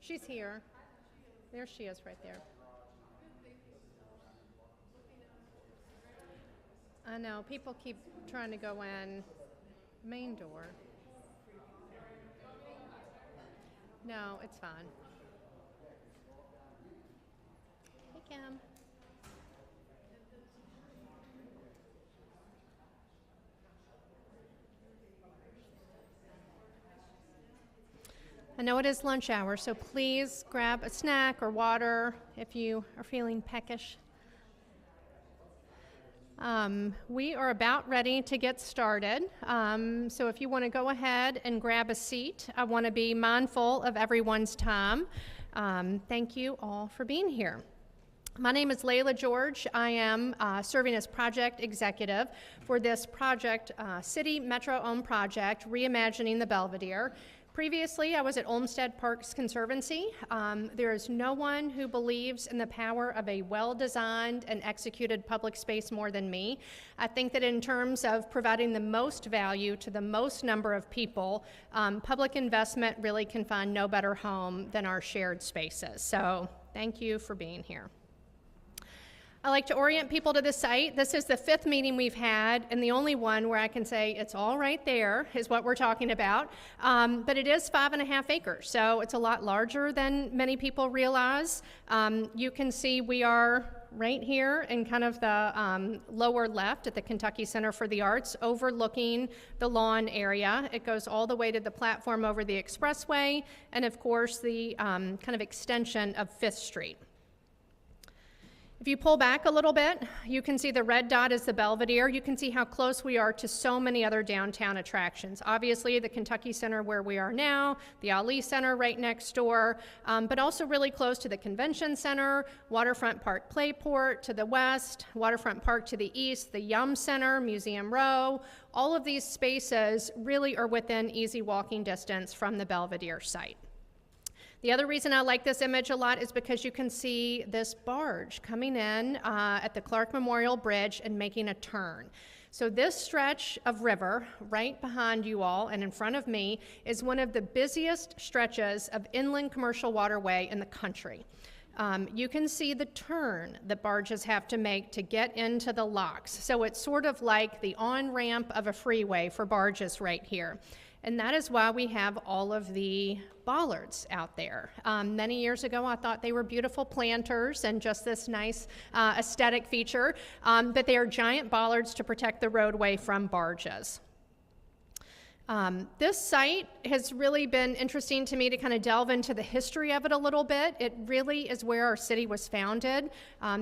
She's here. There she is right there. I know, people keep trying to go in. Main door. No, it's fine. Hey, Kim. I know it is lunch hour, so please grab a snack or water if you are feeling peckish. We are about ready to get started, so if you want to go ahead and grab a seat, I want to be mindful of everyone's time. Thank you all for being here. My name is Layla George. I am serving as project executive for this project, City Metro-owned project, Reimagining the Belvedere. Previously, I was at Olmsted Parks Conservancy. There is no one who believes in the power of a well-designed and executed public space more than me. I think that in terms of providing the most value to the most number of people, public investment really can find no better home than our shared spaces. So thank you for being here. I like to orient people to the site. This is the 5th meeting we've had, and the only one where I can say it's all right there is what we're talking about. But it is 5.5 acres, so it's a lot larger than many people realize. You can see we are right here in kind of the lower left at the Kentucky Center for the Arts, overlooking the lawn area. It goes all the way to the platform over the expressway, and of course the kind of extension of 5th Street. If you pull back a little bit, you can see the red dot is the Belvedere. You can see how close we are to so many other downtown attractions. Obviously, the Kentucky Center where we are now, the Ali Center right next door, but also really close to the Convention Center, Waterfront Park Playport to the west, Waterfront Park to the east, the Yum Center, Museum Row. All of these spaces really are within easy walking distance from the Belvedere site. The other reason I like this image a lot is because you can see this barge coming in at the Clark Memorial Bridge and making a turn. So this stretch of river right behind you all and in front of me is one of the busiest stretches of inland commercial waterway in the country. You can see the turn that barges have to make to get into the locks. So it's sort of like the on-ramp of a freeway for barges right here. And that is why we have all of the bollards out there. Many years ago, I thought they were beautiful planters and just this nice aesthetic feature, but they are giant bollards to protect the roadway from barges. This site has really been interesting to me to kind of delve into the history of it a little bit. It really is where our city was founded.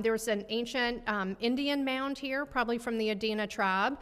There was an ancient Indian mound here, probably from the Adena tribe.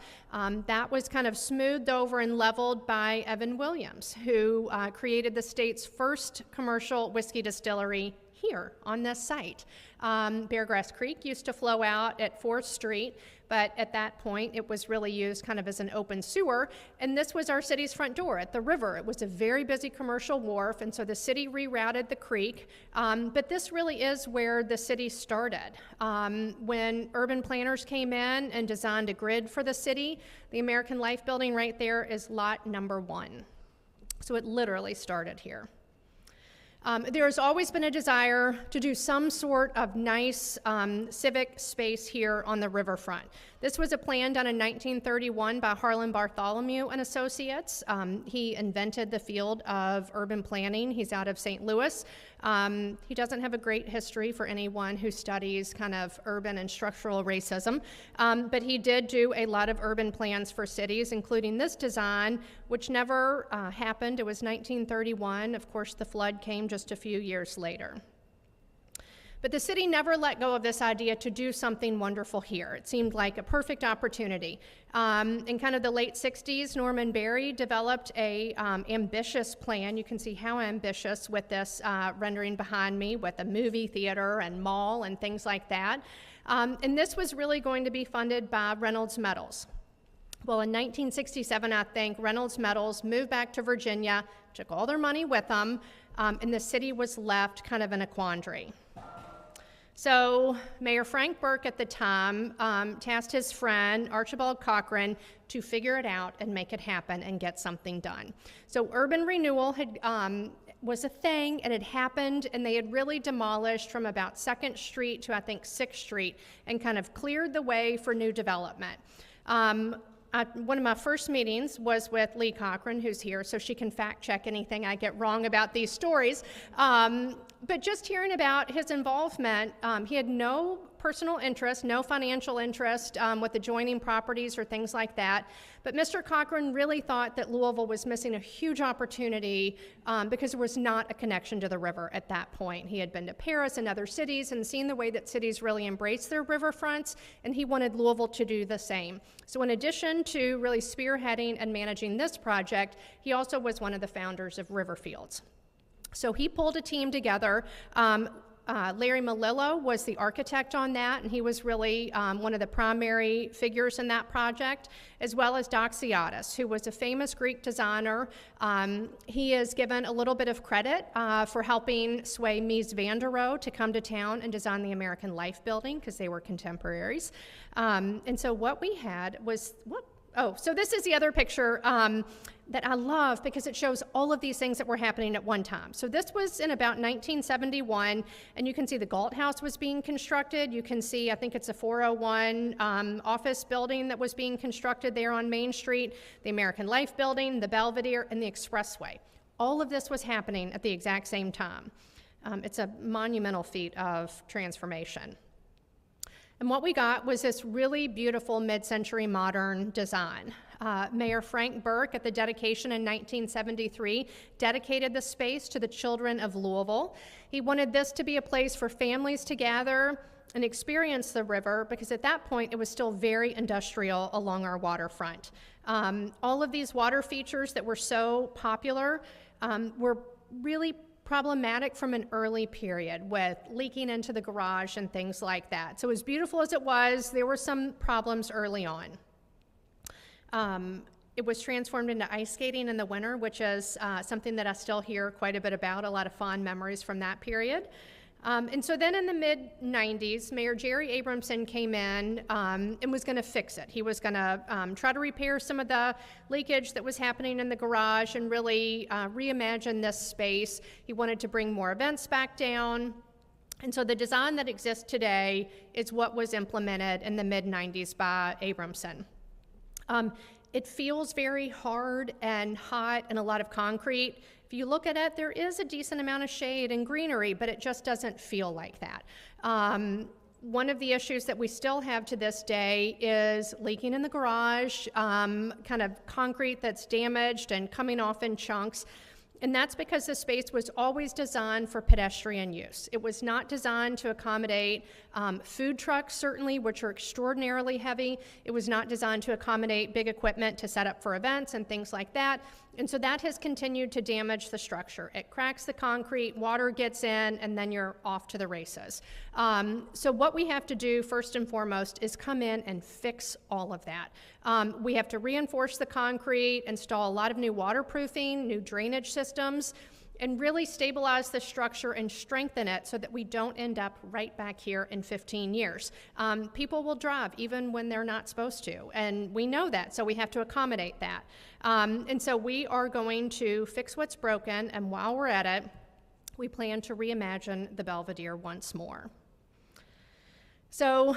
That was kind of smoothed over and leveled by Evan Williams, who created the state's first commercial whiskey distillery here on this site. Beargrass Creek used to flow out at 4th Street, but at that point it was really used kind of as an open sewer, and this was our city's front door at the river. It was a very busy commercial wharf, and so the city rerouted the creek, but this really is where the city started. When urban planners came in and designed a grid for the city, the American Life building right there is lot number 1. So it literally started here. There has always been a desire to do some sort of nice civic space here on the riverfront. This was a plan done in 1931 by Harlan Bartholomew and Associates. He invented the field of urban planning. He's out of St. Louis. He doesn't have a great history for anyone who studies kind of urban and structural racism, but he did do a lot of urban plans for cities, including this design, which never happened. It was 1931. Of course, the flood came just a few years later. But the city never let go of this idea to do something wonderful here. It seemed like a perfect opportunity. In kind of the late 60s, Norman Berry developed a ambitious plan. You can see how ambitious with this rendering behind me, with a movie theater and mall and things like that. And this was really going to be funded by Reynolds Metals. Well, in 1967, I think, Reynolds Metals moved back to Virginia, took all their money with them, and the city was left kind of in a quandary. So Mayor Frank Burke at the time tasked his friend Archibald Cochran to figure it out and make it happen and get something done. So urban renewal was a thing. It had happened, and they had really demolished from about 2nd Street to, I think, 6th Street, and kind of cleared the way for new development. One of my first meetings was with Lee Cochran, who's here, so she can fact check anything I get wrong about these stories. But just hearing about his involvement, he had no personal interest, no financial interest with adjoining properties or things like that. But Mr. Cochran really thought that Louisville was missing a huge opportunity because there was not a connection to the river at that point. He had been to Paris and other cities and seen the way that cities really embrace their riverfronts, and he wanted Louisville to do the same. So in addition to really spearheading and managing this project, he also was one of the founders of Riverfields. So he pulled a team together. Larry Melillo was the architect on that, and he was really one of the primary figures in that project, as well as Doxiadis, who was a famous Greek designer. He is given a little bit of credit for helping sway Mies van der Rohe to come to town and design the American Life building, because they were contemporaries. And so what we had was, so this is the other picture that I love because it shows all of these things that were happening at one time. So this was in about 1971, and you can see the Galt House was being constructed. You can see, I think it's a 401 office building that was being constructed there on Main Street, the American Life building, the Belvedere, and the Expressway. All of this was happening at the exact same time. It's a monumental feat of transformation. And what we got was this really beautiful mid-century modern design. Mayor Frank Burke, at the dedication in 1973, dedicated the space to the children of Louisville. He wanted this to be a place for families to gather and experience the river, because at that point it was still very industrial along our waterfront. All of these water features that were so popular were really problematic from an early period, with leaking into the garage and things like that. So as beautiful as it was, there were some problems early on. It was transformed into ice skating in the winter, which is something that I still hear quite a bit about, a lot of fond memories from that period. And so then in the mid-90s, Mayor Jerry Abramson came in and was going to fix it. He was going to try to repair some of the leakage that was happening in the garage and really reimagine this space. He wanted to bring more events back down. And so the design that exists today is what was implemented in the mid-90s by Abramson. It feels very hard and hot and a lot of concrete. If you look at it, there is a decent amount of shade and greenery, but it just doesn't feel like that. One of the issues that we still have to this day is leaking in the garage, kind of concrete that's damaged and coming off in chunks. And that's because the space was always designed for pedestrian use. It was not designed to accommodate food trucks, certainly, which are extraordinarily heavy. It was not designed to accommodate big equipment to set up for events and things like that. And so that has continued to damage the structure. It cracks the concrete, water gets in, and then you're off to the races. So what we have to do first and foremost is come in and fix all of that. We have to reinforce the concrete, install a lot of new waterproofing, new drainage systems, and really stabilize the structure and strengthen it so that we don't end up right back here in 15 years. People will drive even when they're not supposed to, and we know that, so we have to accommodate that. And so we are going to fix what's broken, and while we're at it, we plan to reimagine the Belvedere once more. So,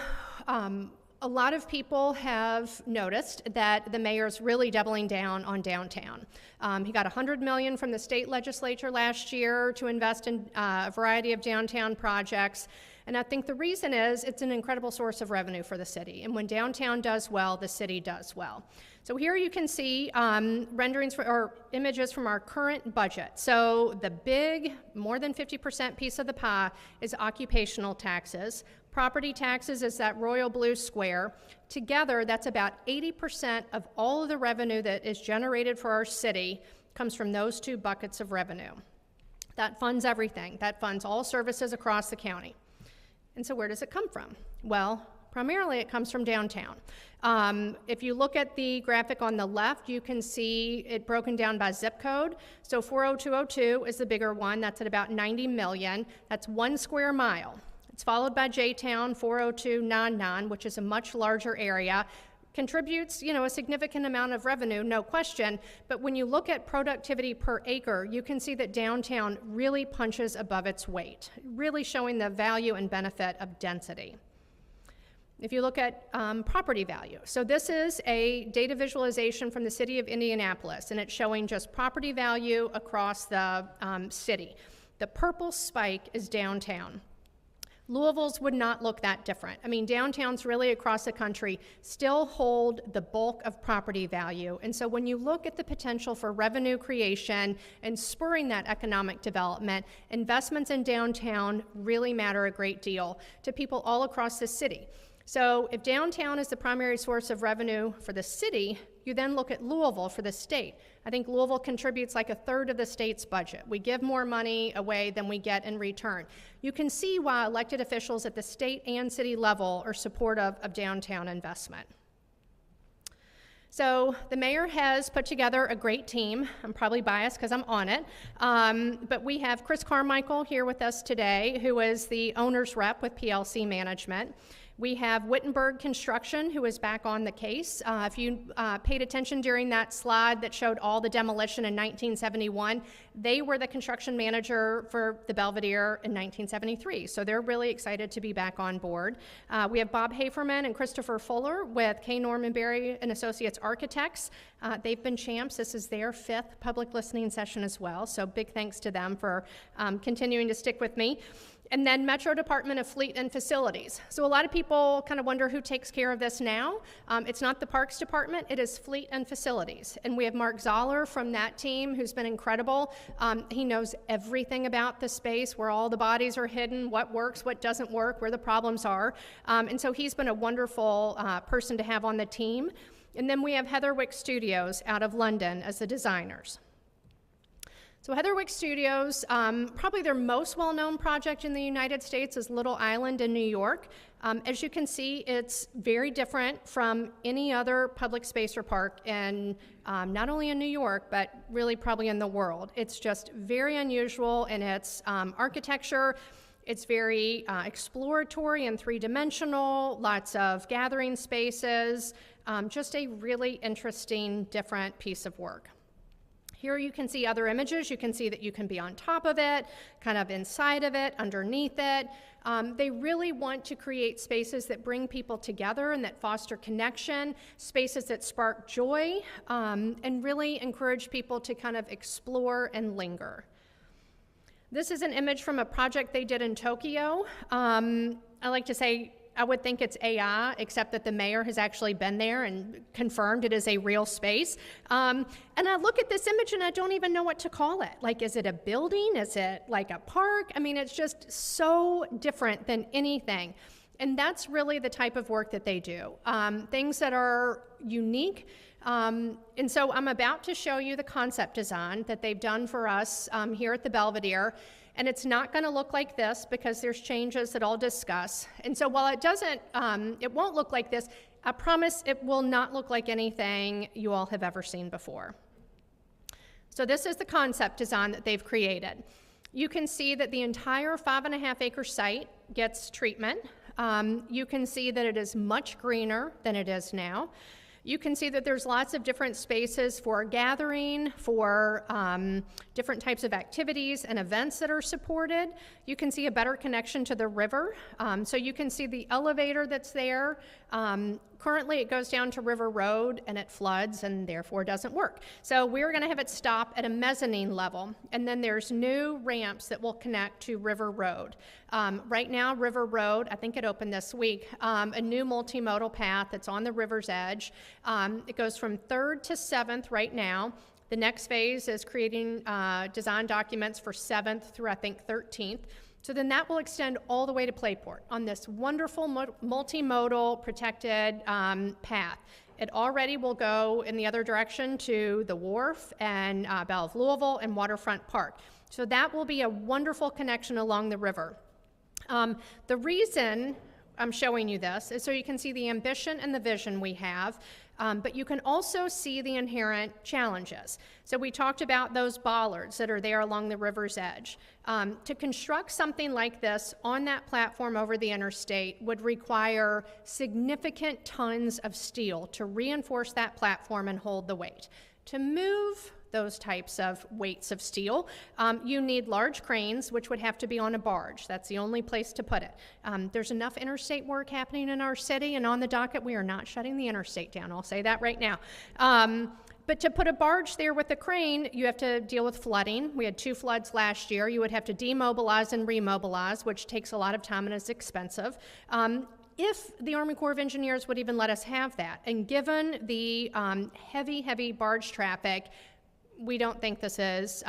a lot of people have noticed that the mayor's really doubling down on downtown. He got $100 million from the state legislature last year to invest in a variety of downtown projects. And I think the reason is it's an incredible source of revenue for the city. And when downtown does well, the city does well. So here you can see renderings or images from our current budget. So the big, more than 50% piece of the pie is occupational taxes. Property taxes is that royal blue square. Together, that's about 80% of all of the revenue that is generated for our city comes from those two buckets of revenue. That funds everything. That funds all services across the county. And so where does it come from? Well, primarily it comes from downtown. If you look at the graphic on the left, you can see it broken down by zip code. So 40202 is the bigger one. That's at about 90 million. That's 1 square mile. It's followed by J-Town 40299, which is a much larger area, contributes, a significant amount of revenue, no question, but when you look at productivity per acre, you can see that downtown really punches above its weight, really showing the value and benefit of density. If you look at property value, so this is a data visualization from the city of Indianapolis, and it's showing just property value across the city. The purple spike is downtown. Louisville's would not look that different. I mean, downtowns really across the country still hold the bulk of property value. And so when you look at the potential for revenue creation and spurring that economic development, investments in downtown really matter a great deal to people all across the city. So if downtown is the primary source of revenue for the city, you then look at Louisville for the state. I think Louisville contributes like a third of the state's budget. We give more money away than we get in return. You can see why elected officials at the state and city level are supportive of downtown investment. So the mayor has put together a great team. I'm probably biased because I'm on it. But we have Chris Carmichael here with us today, who is the owner's rep with PLC Management. We have Wittenberg Construction, who is back on the case. If you paid attention during that slide that showed all the demolition in 1971, they were the construction manager for the Belvedere in 1973. So they're really excited to be back on board. We have Bob Haferman and Christopher Fuller with K. Norman Berry and Associates Architects. They've been champs. This is their 5th public listening session as well. So big thanks to them for continuing to stick with me. And then Metro Department of Fleet and Facilities. So a lot of people kind of wonder who takes care of this now. It's not the Parks Department, it is Fleet and Facilities. And we have Mark Zoller from that team who's been incredible. He knows everything about the space, where all the bodies are hidden, what works, what doesn't work, where the problems are. And so he's been a wonderful person to have on the team. And then we have Heatherwick Studios out of London as the designers. So Heatherwick Studios, probably their most well-known project in the United States is Little Island in New York. As you can see, it's very different from any other public space or park in, not only in New York, but really probably in the world. It's just very unusual in its architecture. It's very exploratory and three-dimensional, lots of gathering spaces, just a really interesting, different piece of work. Here you can see other images. You can see that you can be on top of it, kind of inside of it, underneath it. They really want to create spaces that bring people together and that foster connection, spaces that spark joy, and really encourage people to kind of explore and linger. This is an image from a project they did in Tokyo. I like to say, I would think it's AI, except that the mayor has actually been there and confirmed it is a real space. And I look at this image and I don't even know what to call it. Like, is it a building? Is it like a park? I mean, it's just so different than anything. And that's really the type of work that they do. Things that are unique. And so I'm about to show you the concept design that they've done for us here at the Belvedere. And it's not going to look like this because there's changes that I'll discuss. And so while it won't look like this, I promise it will not look like anything you all have ever seen before. So this is the concept design that they've created. You can see that the entire 5.5-acre site gets treatment. You can see that it is much greener than it is now. You can see that there's lots of different spaces for gathering, for different types of activities and events that are supported. You can see a better connection to the river. So you can see the elevator that's there. Currently it goes down to River Road and it floods and therefore doesn't work. So we're going to have it stop at a mezzanine level, and then there's new ramps that will connect to River Road. Right now, River Road, I think it opened this week, a new multimodal path that's on the river's edge. It goes from 3rd to 7th right now. The next phase is creating design documents for 7th through, I think, 13th. So then that will extend all the way to Playport on this wonderful multimodal protected path. It already will go in the other direction to the Wharf and Belle of Louisville and Waterfront Park. So that will be a wonderful connection along the river. The reason I'm showing you this is so you can see the ambition and the vision we have, but you can also see the inherent challenges. So we talked about those bollards that are there along the river's edge. To construct something like this on that platform over the interstate would require significant tons of steel to reinforce that platform and hold the weight. To move those types of weights of steel, you need large cranes, which would have to be on a barge. That's the only place to put it. There's enough interstate work happening in our city and on the docket. We are not shutting the interstate down. I'll say that right now. But to put a barge there with a crane, you have to deal with flooding. We had 2 floods last year. You would have to demobilize and remobilize, which takes a lot of time and is expensive. If the Army Corps of Engineers would even let us have that, and given the heavy barge traffic, we don't think this is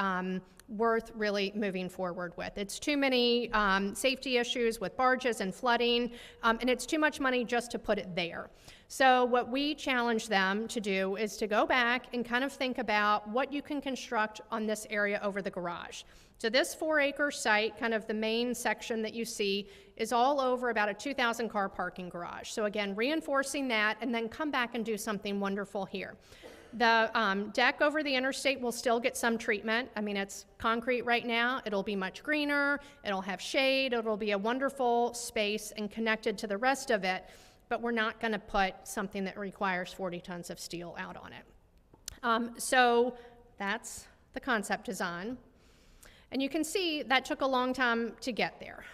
worth really moving forward with. It's too many safety issues with barges and flooding, and it's too much money just to put it there. So what we challenge them to do is to go back and kind of think about what you can construct on this area over the garage. So this 4-acre site, kind of the main section that you see, is all over about a 2,000 car parking garage. So again, reinforcing that and then come back and do something wonderful here. The deck over the interstate will still get some treatment. I mean, it's concrete right now. It'll be much greener. It'll have shade. It'll be a wonderful space and connected to the rest of it, but we're not going to put something that requires 40 tons of steel out on it. So that's the concept design. And you can see that took a long time to get there.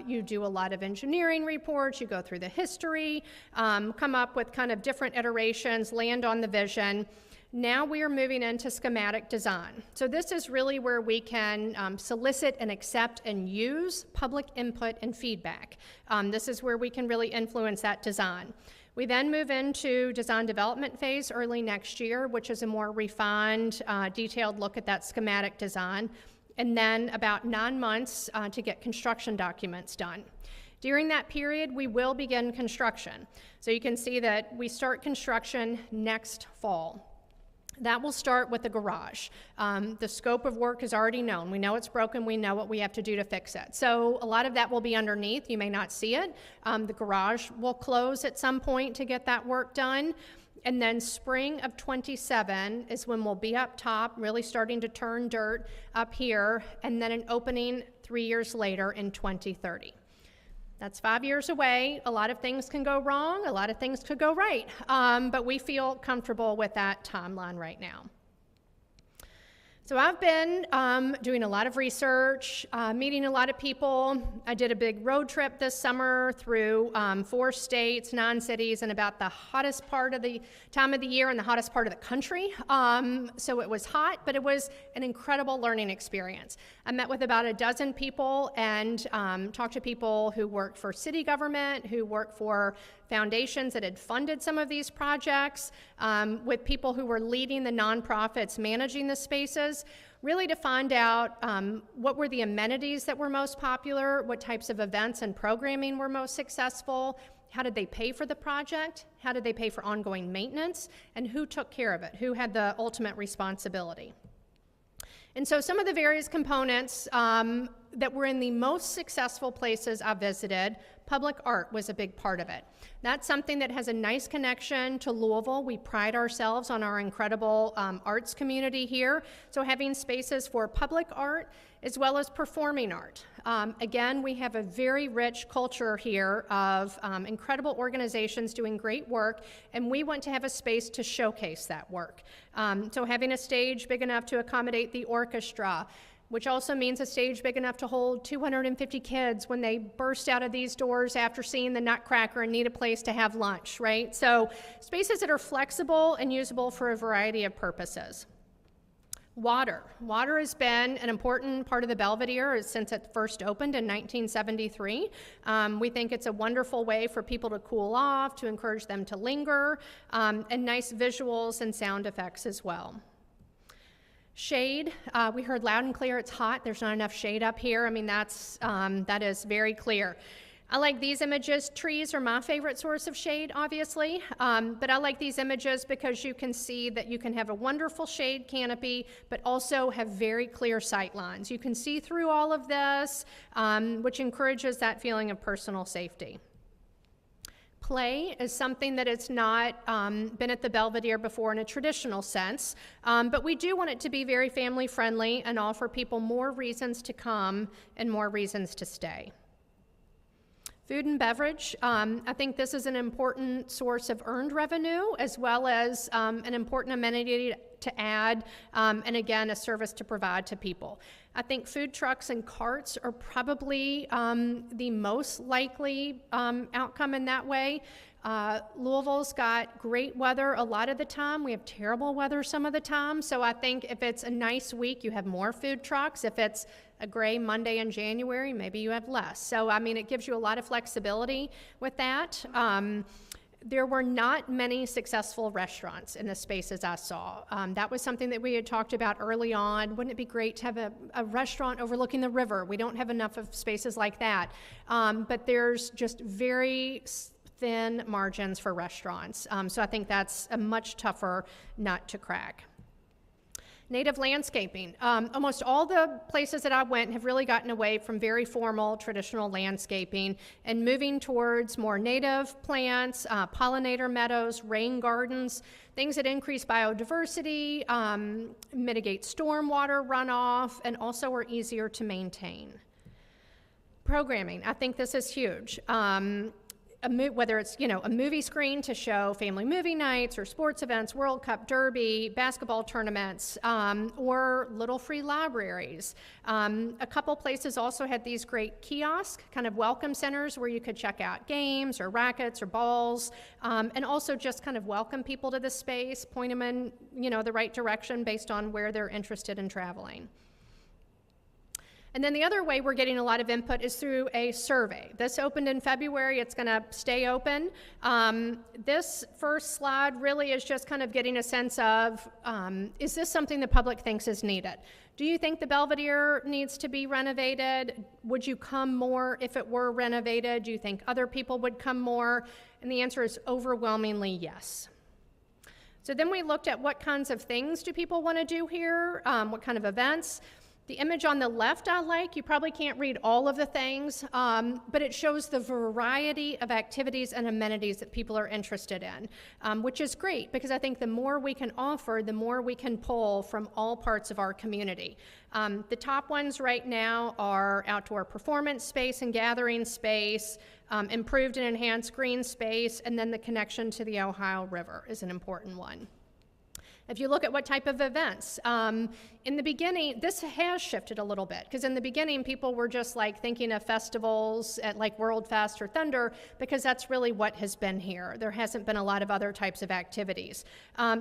You do a lot of engineering reports, you go through the history, come up with kind of different iterations, land on the vision. Now we are moving into schematic design. So this is really where we can solicit and accept and use public input and feedback. This is where we can really influence that design. We then move into design development phase early next year, which is a more refined, detailed look at that schematic design. And then about 9 months to get construction documents done. During that period, we will begin construction. So you can see that we start construction next fall. That will start with the garage. The scope of work is already known. We know it's broken. We know what we have to do to fix it. So a lot of that will be underneath. You may not see it. The garage will close at some point to get that work done. And then spring of 27 is when we'll be up top, really starting to turn dirt up here, and then an opening 3 years later in 2030. That's 5 years away. A lot of things can go wrong, a lot of things could go right, but we feel comfortable with that timeline right now. So I've been doing a lot of research, meeting a lot of people. I did a big road trip this summer through 4 states, 9 cities, and about the hottest part of the time of the year and the hottest part of the country. So it was hot, but it was an incredible learning experience. I met with about a dozen people and talked to people who work for city government, who work for foundations that had funded some of these projects, with people who were leading the nonprofits managing the spaces, really to find out what were the amenities that were most popular, what types of events and programming were most successful, how did they pay for the project, how did they pay for ongoing maintenance, and who took care of it, who had the ultimate responsibility. And so some of the various components that were in the most successful places I visited, public art was a big part of it. That's something that has a nice connection to Louisville. We pride ourselves on our incredible arts community here. So having spaces for public art as well as performing art. Again, we have a very rich culture here of incredible organizations doing great work, and we want to have a space to showcase that work. So having a stage big enough to accommodate the orchestra, which also means a stage big enough to hold 250 kids when they burst out of these doors after seeing the Nutcracker and need a place to have lunch, right? So spaces that are flexible and usable for a variety of purposes. Water. Water has been an important part of the Belvedere since it first opened in 1973. We think it's a wonderful way for people to cool off, to encourage them to linger, and nice visuals and sound effects as well. Shade, we heard loud and clear it's hot. There's not enough shade up here. I mean, that is very clear. I like these images. Trees are my favorite source of shade, obviously, but I like these images because you can see that you can have a wonderful shade canopy, but also have very clear sight lines. You can see through all of this, which encourages that feeling of personal safety. Play is something that it's not been at the Belvedere before in a traditional sense, but we do want it to be very family friendly and offer people more reasons to come and more reasons to stay. Food and beverage, I think this is an important source of earned revenue as well as an important amenity to add, and again, a service to provide to people. I think food trucks and carts are probably the most likely outcome in that way. Louisville's got great weather a lot of the time. We have terrible weather some of the time. So I think if it's a nice week, you have more food trucks. If it's a gray Monday in January, maybe you have less. So, I mean, it gives you a lot of flexibility with that. There were not many successful restaurants in the spaces I saw. That was something that we had talked about early on. Wouldn't it be great to have a restaurant overlooking the river? We don't have enough of spaces like that. But there's just very thin margins for restaurants. So I think that's a much tougher nut to crack. Native landscaping. Almost all the places that I went have really gotten away from very formal traditional landscaping and moving towards more native plants, pollinator meadows, rain gardens, things that increase biodiversity, mitigate stormwater runoff, and also are easier to maintain. Programming, I think this is huge. Whether it's, a movie screen to show family movie nights or sports events, World Cup, Derby, basketball tournaments, or little free libraries. A couple places also had these great kiosk kind of welcome centers where you could check out games or rackets or balls, and also just kind of welcome people to the space, point them in, the right direction based on where they're interested in traveling. And then the other way we're getting a lot of input is through a survey. This opened in February. It's going to stay open. This first slide really is just kind of getting a sense of, is this something the public thinks is needed? Do you think the Belvedere needs to be renovated? Would you come more if it were renovated? Do you think other people would come more? And the answer is overwhelmingly yes. So then we looked at what kinds of things do people want to do here, what kind of events. The image on the left I like. You probably can't read all of the things, but it shows the variety of activities and amenities that people are interested in, which is great because I think the more we can offer, the more we can pull from all parts of our community. The top ones right now are outdoor performance space and gathering space, improved and enhanced green space, and then the connection to the Ohio River is an important one. If you look at what type of events, in the beginning, this has shifted a little bit, because in the beginning, people were just like thinking of festivals at like World Fest or Thunder, because that's really what has been here. There hasn't been a lot of other types of activities.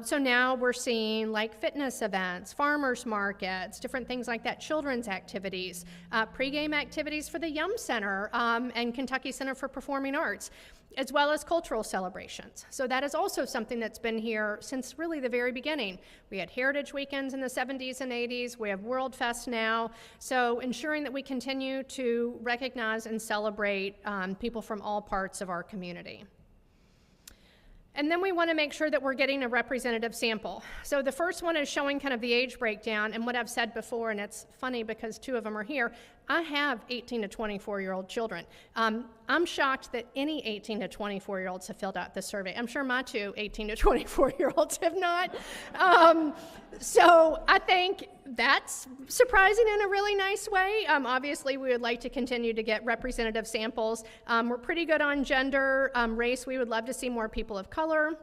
So now we're seeing like fitness events, farmers markets, different things like that, children's activities, pregame activities for the Yum Center and Kentucky Center for Performing Arts, as well as cultural celebrations. So that is also something that's been here since really the very beginning. We had Heritage Weekends in the 70s and 80s. We have World Fest now. So ensuring that we continue to recognize and celebrate people from all parts of our community. And then we want to make sure that we're getting a representative sample. So the first one is showing kind of the age breakdown, and what I've said before, and it's funny because two of them are here, I have 18 to 24-year-old children. I'm shocked that any 18 to 24-year-olds have filled out this survey. I'm sure my two 18 to 24-year-olds have not. So I think that's surprising in a really nice way. Obviously, we would like to continue to get representative samples. We're pretty good on gender, race. We would love to see more people of color.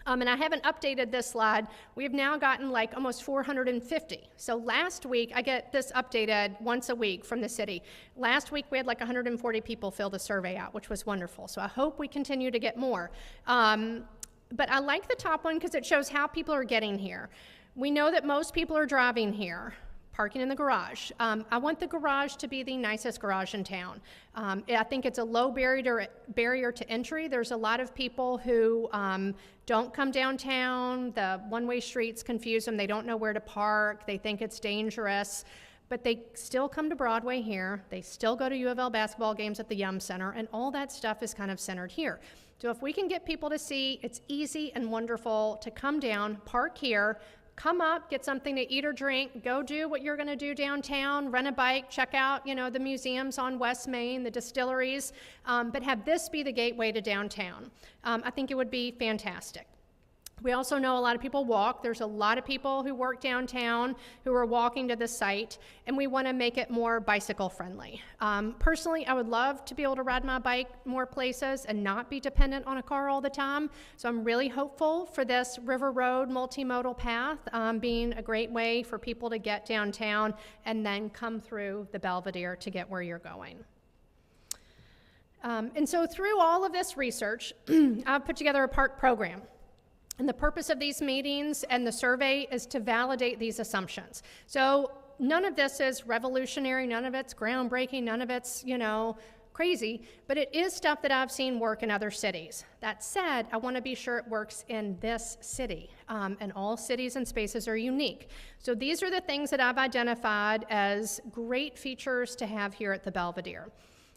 And I haven't updated this slide. We've now gotten like almost 450. So last week, I get this updated once a week from the city. Last week, we had like 140 people fill the survey out, which was wonderful. So I hope we continue to get more. But I like the top one because it shows how people are getting here. We know that most people are driving here, parking in the garage. I want the garage to be the nicest garage in town. I think it's a low barrier to entry. There's a lot of people who don't come downtown. The one-way streets confuse them. They don't know where to park. They think it's dangerous. But they still come to Broadway here. They still go to U of L basketball games at the Yum Center, and all that stuff is kind of centered here. So if we can get people to see it's easy and wonderful to come down, park here, Come up, get something to eat or drink, go do what you're going to do downtown, rent a bike, check out, the museums on West Main, the distilleries, but have this be the gateway to downtown. I think it would be fantastic. We also know a lot of people walk. There's a lot of people who work downtown who are walking to the site, and we want to make it more bicycle friendly. Personally, I would love to be able to ride my bike more places and not be dependent on a car all the time. So I'm really hopeful for this River Road multimodal path being a great way for people to get downtown and then come through the Belvedere to get where you're going. And so through all of this research, I've put together a park program. And the purpose of these meetings and the survey is to validate these assumptions. So none of this is revolutionary, none of it's groundbreaking, none of it's, crazy, but it is stuff that I've seen work in other cities. That said, I want to be sure it works in this city, and all cities and spaces are unique. So these are the things that I've identified as great features to have here at the Belvedere.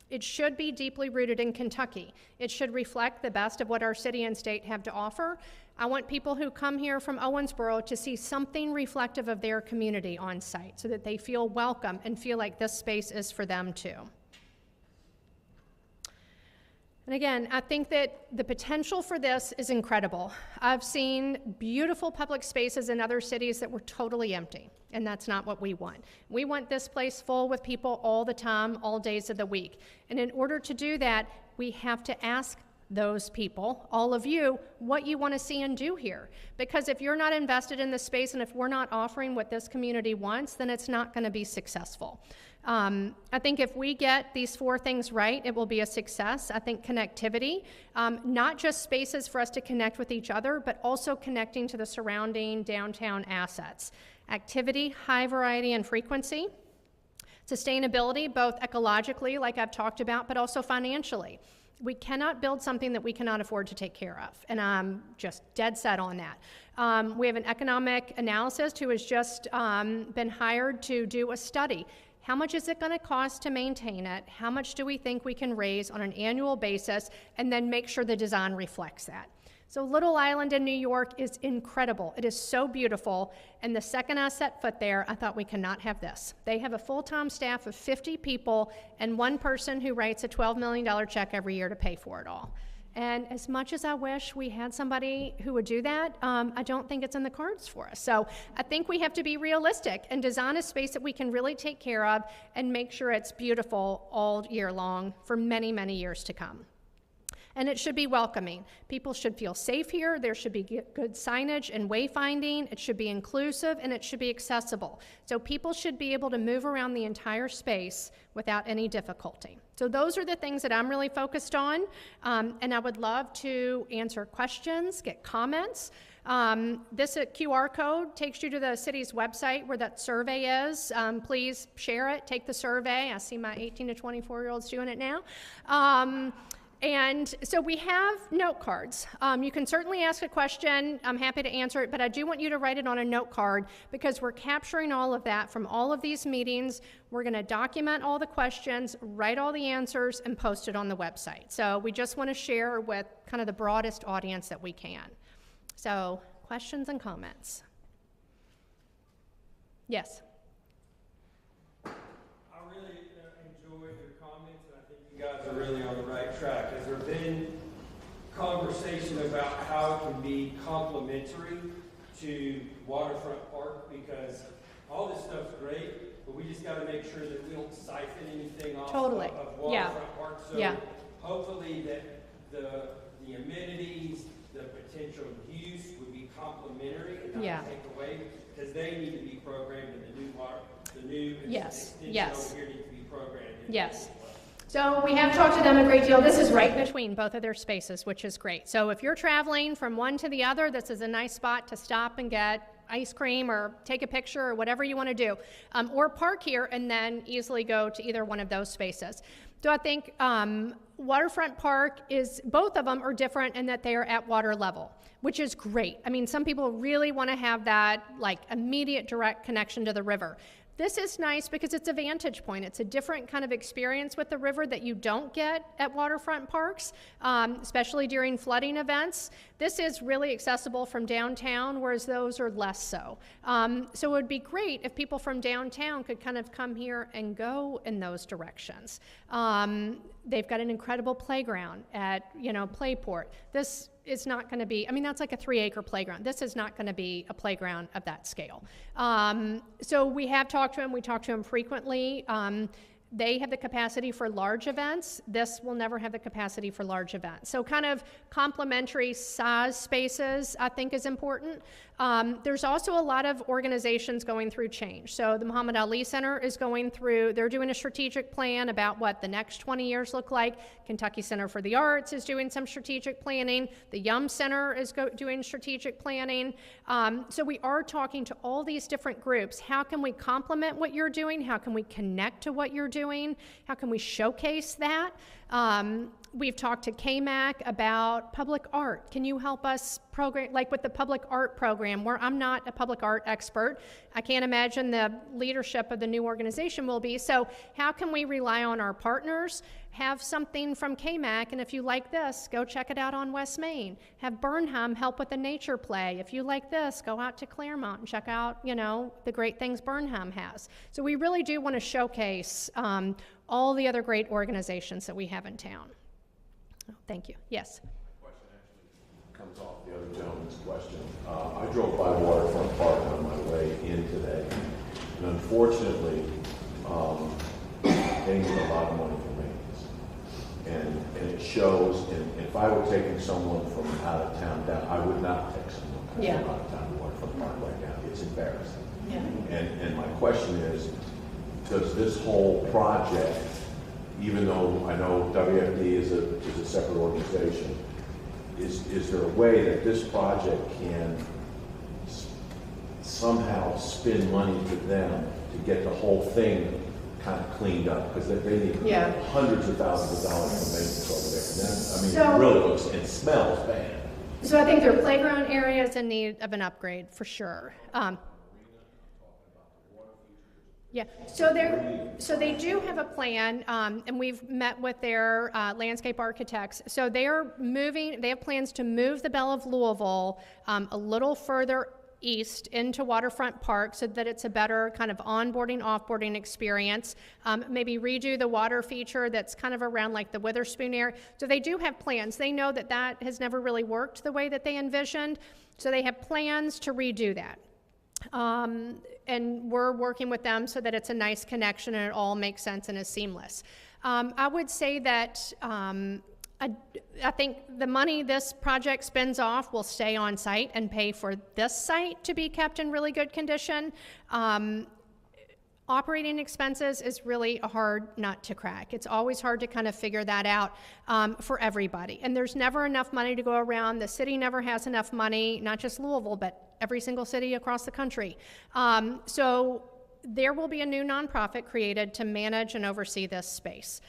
It should be deeply rooted in Kentucky. It should reflect the best of what our city and state have to offer. I want people who come here from Owensboro to see something reflective of their community on site so that they feel welcome and feel like this space is for them too. And again, I think that the potential for this is incredible. I've seen beautiful public spaces in other cities that were totally empty, and that's not what we want. We want this place full with people all the time, all days of the week. And in order to do that, we have to ask those people, all of you, what you want to see and do here. Because if you're not invested in this space and if we're not offering what this community wants, then it's not going to be successful. I think if we get these 4 things right, it will be a success. I think connectivity, not just spaces for us to connect with each other, but also connecting to the surrounding downtown assets. Activity, high variety and frequency. Sustainability, both ecologically, like I've talked about, but also financially. We cannot build something that we cannot afford to take care of, and I'm just dead set on that. We have an economic analyst who has just been hired to do a study. How much is it going to cost to maintain it? How much do we think we can raise on an annual basis, and then make sure the design reflects that? So Little Island in New York is incredible. It is so beautiful, and the second I set foot there, I thought we cannot have this. They have a full-time staff of 50 people and one person who writes a $12 million check every year to pay for it all. And as much as I wish we had somebody who would do that, I don't think it's in the cards for us. So I think we have to be realistic and design a space that we can really take care of and make sure it's beautiful all year long for many, many years to come. And it should be welcoming. People should feel safe here. There should be good signage and wayfinding. It should be inclusive, and it should be accessible. So people should be able to move around the entire space without any difficulty. So those are the things that I'm really focused on, and I would love to answer questions, get comments. This QR code takes you to the city's website where that survey is. Please share it, take the survey. I see my 18 to 24-year-olds doing it now. And so we have note cards. You can certainly ask a question. I'm happy to answer it, but I do want you to write it on a note card because we're capturing all of that from all of these meetings. We're going to document all the questions, write all the answers, and post it on the website. So we just want to share with kind of the broadest audience that we can. So questions and comments? Yes? You guys are really on the right track. Has there been conversation about how it can be complementary to Waterfront Park? Because all this stuff's great, but we just got to make sure that we don't siphon anything off of Waterfront Park. So hopefully that the amenities, the potential use would be complementary and not take away, because they need to be programmed in the new extension over here needs to be programmed. Yes. So we have talked to them a great deal. This is right between both of their spaces, which is great. So if you're traveling from one to the other, this is a nice spot to stop and get ice cream or take a picture or whatever you want to do. Or park here and then easily go to either one of those spaces. So I think Waterfront Park both of them are different in that they are at water level, which is great. I mean, some people really want to have that like immediate direct connection to the river. This is nice because it's a vantage point. It's a different kind of experience with the river that you don't get at waterfront parks, especially during flooding events. This is really accessible from downtown, whereas those are less so. So it would be great if people from downtown could kind of come here and go in those directions. They've got an incredible playground at, Playport. This is not going to be, that's like a 3-acre playground. This is not going to be a playground of that scale. So we have talked to him. We talk to him frequently. They have the capacity for large events. This will never have the capacity for large events. So kind of complementary size spaces, I think, is important. There's also a lot of organizations going through change. So the Muhammad Ali Center is going through, they're doing a strategic plan about what the next 20 years look like. Kentucky Center for the Arts is doing some strategic planning. The Yum Center is doing strategic planning. So we are talking to all these different groups. How can we complement what you're doing? How can we connect to what you're doing? How can we showcase that? We've talked to KMAC about public art. Can you help us program, like with the public art program, where I'm not a public art expert. I can't imagine the leadership of the new organization will be. So how can we rely on our partners? Have something from KMAC, and if you like this, go check it out on West Main. Have Burnham help with the nature play. If you like this, go out to Claremont and check out, the great things Burnham has. So we really do want to showcase all the other great organizations that we have in town. Thank you. Yes? My question actually comes off the other gentleman's question. I drove by Waterfront Park on my way in today, and unfortunately, they need a lot of money for maintenance. And it shows, and if I were taking someone from out of town down, I would not take someone from out of town to Waterfront Park right now. It's embarrassing. Yeah. And my question is, does this whole project, even though I know WFD is a separate organization, is there a way that this project can somehow spin money to them to get the whole thing kind of cleaned up? Because they need hundreds of thousands of dollars for maintenance over there. And then, it really looks and smells bad. So I think their playground area is in need of an upgrade for sure. Yeah, so they do have a plan, and we've met with their landscape architects. So they have plans to move the Belle of Louisville a little further east into Waterfront Park so that it's a better kind of onboarding, offboarding experience. Maybe redo the water feature that's kind of around like the Witherspoon area. So they do have plans. They know that has never really worked the way that they envisioned. So they have plans to redo that. And we're working with them so that it's a nice connection and it all makes sense and is seamless. I would say that I think the money this project spends off will stay on site and pay for this site to be kept in really good condition. Operating expenses is really a hard nut to crack. It's always hard to kind of figure that out for everybody. And there's never enough money to go around. The city never has enough money, not just Louisville, but every single city across the country. So there will be a new nonprofit created to manage and oversee this space.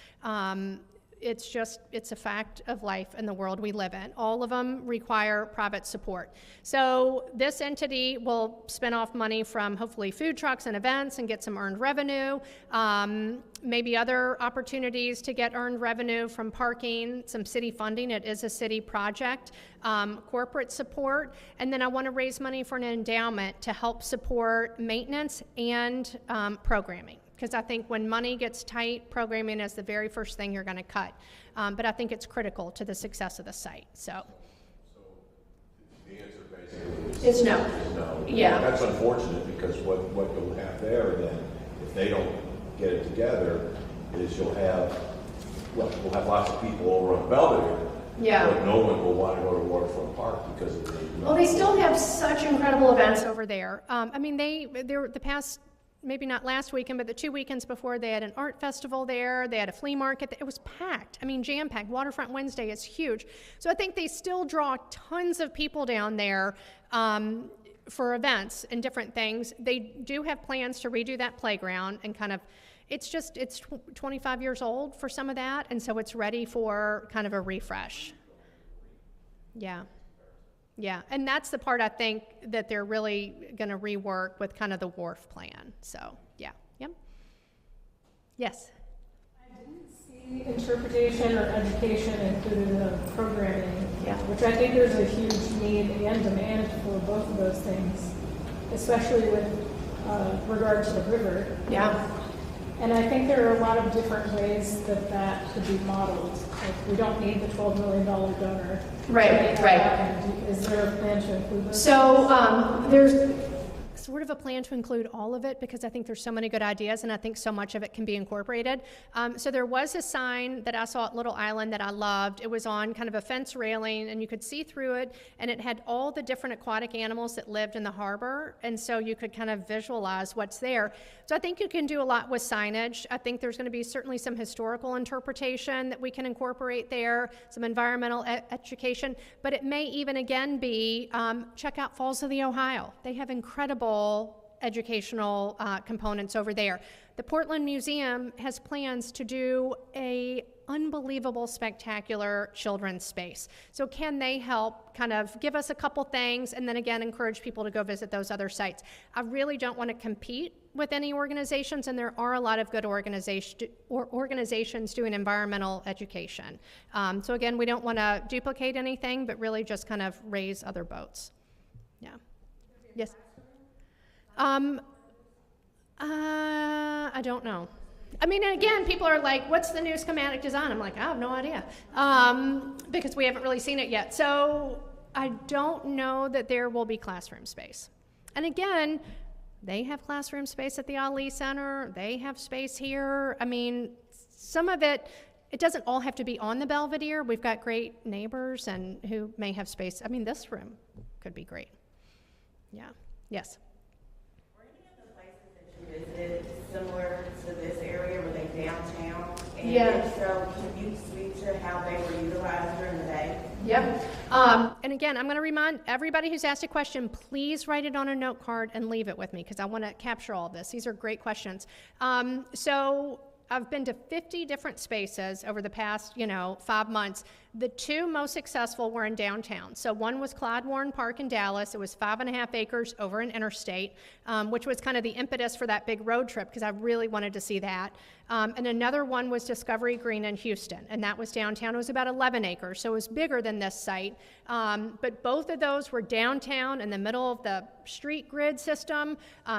It's a fact of life in the world we live in. All of them require private support. So this entity will spin off money from hopefully food trucks and events and get some earned revenue, maybe other opportunities to get earned revenue from parking, some city funding. It is a city project, corporate support, and then I want to raise money for an endowment to help support maintenance and programming. Because I think when money gets tight, programming is the very first thing you're going to cut. But I think it's critical to the success of the site. So the answer basically is no. Yeah. That's unfortunate because what you'll have there then, if they don't get it together, is we'll have lots of people over on Belvedere. Yeah. But no one will want to go to Waterfront Park because of the. Well, they still have such incredible events over there. They're the past. Maybe not last weekend, but the 2 weekends before, they had an art festival there. They had a flea market. It was packed. Jam-packed. Waterfront Wednesday is huge. So I think they still draw tons of people down there for events and different things. They do have plans to redo that playground and kind of, it's 25 years old for some of that, and so it's ready for kind of a refresh. Yeah. Yeah, and that's the part I think that they're really going to rework with kind of the wharf plan. So, yeah, yep. Yes. I didn't see interpretation or education included in the programming, Yeah. which I think there's a huge need and demand for both of those things, especially with regard to the river. Yeah. And I think there are a lot of different ways that that could be modeled. Like, we don't need the $12 million donor. Right, to make right. that happen. Is there a plan to include those? So there's sort of a plan to include all of it because I think there's so many good ideas and I think so much of it can be incorporated. So there was a sign that I saw at Little Island that I loved. It was on kind of a fence railing and you could see through it, and it had all the different aquatic animals that lived in the harbor, and so you could kind of visualize what's there. So I think you can do a lot with signage. I think there's going to be certainly some historical interpretation that we can incorporate there, some environmental education, but it may even again be check out Falls of the Ohio. They have incredible educational components over there. The Portland Museum has plans to do a unbelievable, spectacular children's space. So can they help kind of give us a couple things and then again encourage people to go visit those other sites? I really don't want to compete with any organizations, and there are a lot of good organizations doing environmental education. So again, we don't want to duplicate anything, but really just kind of raise other boats. Yeah. Yes. I don't know. I mean, again, people are like, what's the new schematic design? I'm like, I have no idea, because we haven't really seen it yet. So I don't know that there will be classroom space. And again, they have classroom space at the Ali Center. They have space here. I mean, some of it, it doesn't all have to be on the Belvedere. We've got great neighbors and who may have space. I mean, this room could be great. Yeah. Yes. Visited similar to this area? Were they downtown? And Yeah. if so, can you speak to how they were utilized during the day? Yep. And again, I'm going to remind everybody who's asked a question, please write it on a note card and leave it with me because I want to capture all of this. These are great questions. So I've been to 50 different spaces over the past, 5 months. The two most successful were in downtown. So one was Clyde-Warren Park in Dallas. It was 5.5 acres over an interstate, which was kind of the impetus for that big road trip because I really wanted to see that. And another one was Discovery Green in Houston, and that was downtown. It was about 11 acres, so it was bigger than this site. But both of those were downtown in the middle of the street grid system,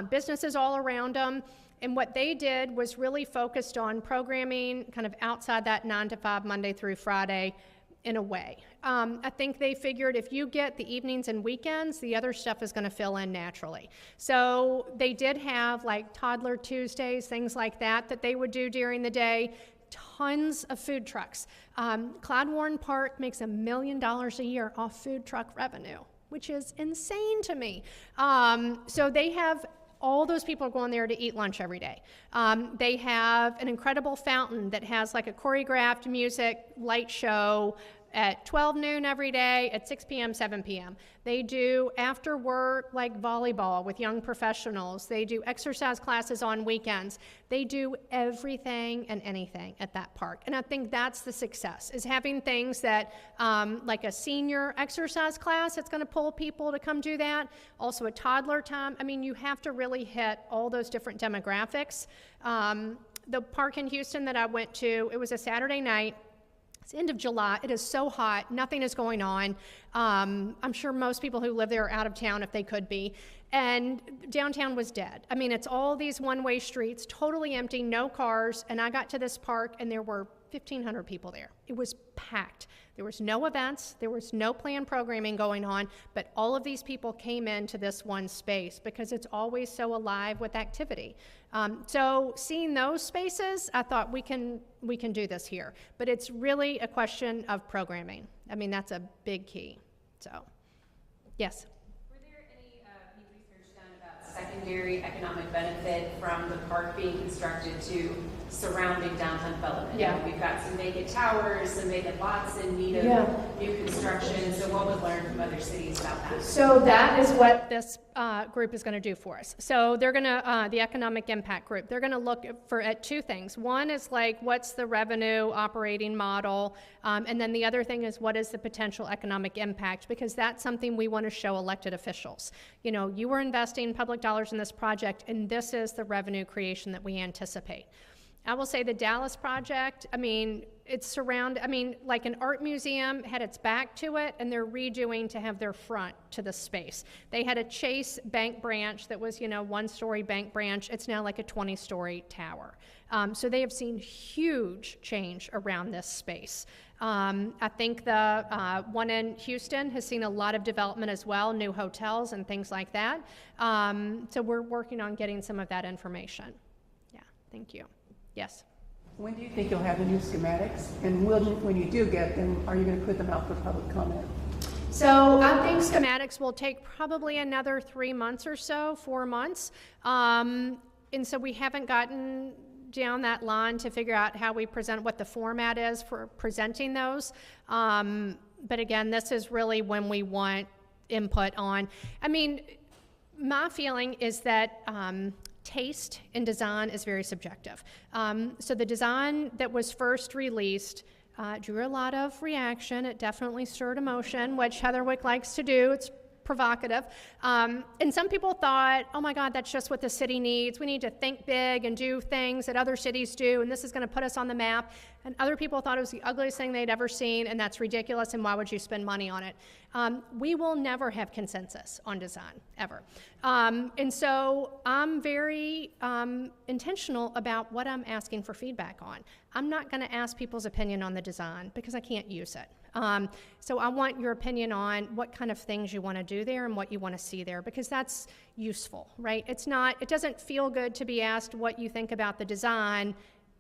businesses all around them. And what they did was really focused on programming kind of outside that 9 to 5, Monday through Friday in a way. I think they figured if you get the evenings and weekends, the other stuff is going to fill in naturally. So they did have like Toddler Tuesdays, things like that they would do during the day. Tons of food trucks. Clyde-Warren Park makes $1 million a year off food truck revenue, which is insane to me. So they have all those people are going there to eat lunch every day. They have an incredible fountain that has like a choreographed music light show at 12 noon every day, at 6 p.m., 7 p.m. They do after work like volleyball with young professionals. They do exercise classes on weekends. They do everything and anything at that park. And I think that's the success, is having things that, like a senior exercise class that's going to pull people to come do that. Also a toddler time. I mean, you have to really hit all those different demographics. The park in Houston that I went to, it was a Saturday night. It's end of July. It is so hot. Nothing is going on. I'm sure most people who live there are out of town if they could be. And downtown was dead. I mean, it's all these one-way streets, totally empty, no cars. And I got to this park and there were 1,500 people there. It was packed. There was no events. There was no planned programming going on. But all of these people came into this one space because it's always so alive with activity. So seeing those spaces, I thought we can do this here. But it's really a question of programming. I mean, that's a big key. So, yes. Were there any research done about secondary economic benefit from the park being constructed to surrounding downtown development. Yeah. We've got some vacant towers, some vacant lots in need of new construction. So what would learn from other cities about that? So that is what this group is going to do for us. So they're going to, the economic impact group, they're going to look at two things. One is like, what's the revenue operating model? And then the other thing is, what is the potential economic impact? Because that's something we want to show elected officials. You know, you were investing public dollars in this project, and this is the revenue creation that we anticipate. I will say the Dallas project, I mean, like an art museum had its back to it, and they're redoing to have their front to the space. They had a Chase bank branch that was, one-story bank branch. It's now like a 20-story tower. So they have seen huge change around this space. I think the one in Houston has seen a lot of development as well, new hotels and things like that. So we're working on getting some of that information. Yeah, thank you. Yes. When do you think you'll have the new schematics? And when you do get them, are you going to put them out for public comment? So I think schematics will take probably another 3 months or so, 4 months. And so we haven't gotten down that line to figure out how we present, what the format is for presenting those. But again, this is really when we want input on. I mean, my feeling is that taste in design is very subjective. So the design that was first released drew a lot of reaction. It definitely stirred emotion, which Heatherwick likes to do. It's provocative. And some people thought, oh my God, that's just what the city needs. We need to think big and do things that other cities do, and this is going to put us on the map. And other people thought it was the ugliest thing they'd ever seen, and that's ridiculous, and why would you spend money on it? We will never have consensus on design, ever. And so I'm very intentional about what I'm asking for feedback on. I'm not going to ask people's opinion on the design because I can't use it. So I want your opinion on what kind of things you want to do there and what you want to see there, because that's useful, right? It doesn't feel good to be asked what you think about the design,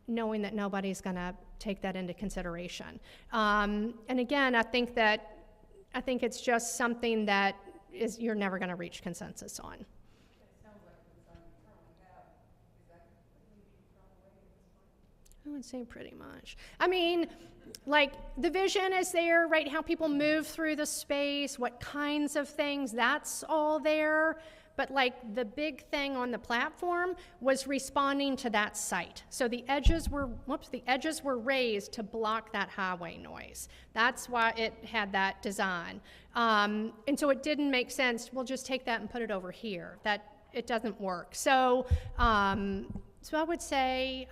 knowing that nobody's going to take that into consideration. And again, I think it's just something that you're never going to reach consensus on. I would say pretty much. I mean, like, the vision is there, right? How people move through the space, what kinds of things, that's all there. But like, the big thing on the platform was responding to that site. So the edges were raised to block that highway noise. That's why it had that design. And so it didn't make sense, we'll just take that and put it over here. It doesn't work. So, so I would say,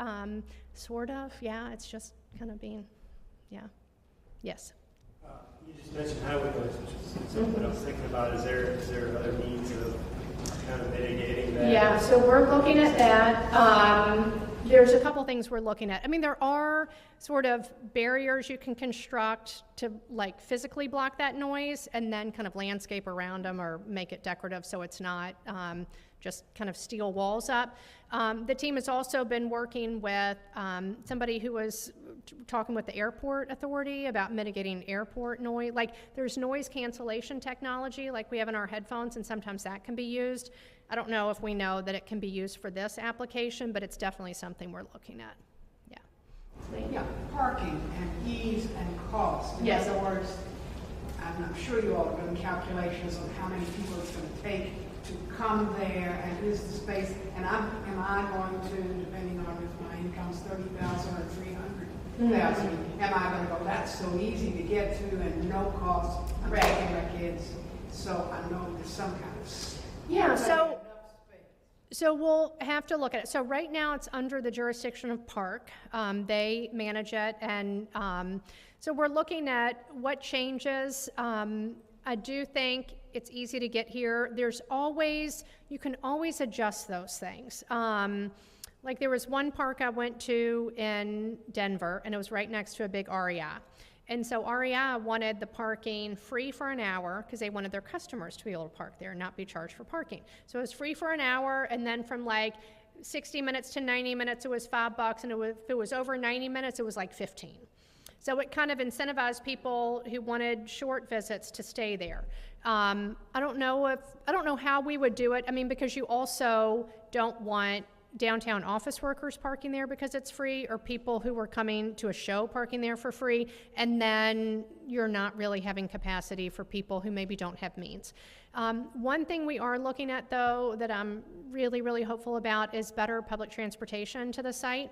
sort of, yeah, it's just kind of being, yeah. Yes. You just mentioned highway noise, which is something I was thinking about. Is there other means of kind of mitigating that? Yeah, so we're looking at that. There's a couple things we're looking at. I mean, there are sort of barriers you can construct to like physically block that noise, and then kind of landscape around them or make it decorative so it's not just kind of steel walls up. The team has also been working with somebody who was talking with the airport authority about mitigating airport noise. Like, there's noise cancellation technology like we have in our headphones, and sometimes that can be used. I don't know if we know that it can be used for this application, but it's definitely something we're looking at. Yeah. Yeah, parking and ease and cost. In Yes. other words, I'm sure you all are doing calculations on how many people it's going to take to come there and use the space. And am I going to, depending on if my income's $30,000 or $300,000, am I going to go, that's so easy to get to and no cost, I'm taking my kids. So I know there's some kind of... Yeah, so we'll have to look at it. So right now it's under the jurisdiction of Park. They manage it, and so we're looking at what changes. I do think it's easy to get here. You can always adjust those things. Like, there was one park I went to in Denver, and it was right next to a big REI. And so REI wanted the parking free for an hour because they wanted their customers to be able to park there and not be charged for parking. So it was free for an hour, and then from like 60 minutes to 90 minutes, it was $5, and if it was over 90 minutes, it was like 15. So it kind of incentivized people who wanted short visits to stay there. I don't know how we would do it. I mean, because you also don't want downtown office workers parking there because it's free, or people who were coming to a show parking there for free, and then you're not really having capacity for people who maybe don't have means. One thing we are looking at, though, that I'm really, really hopeful about is better public transportation to the site.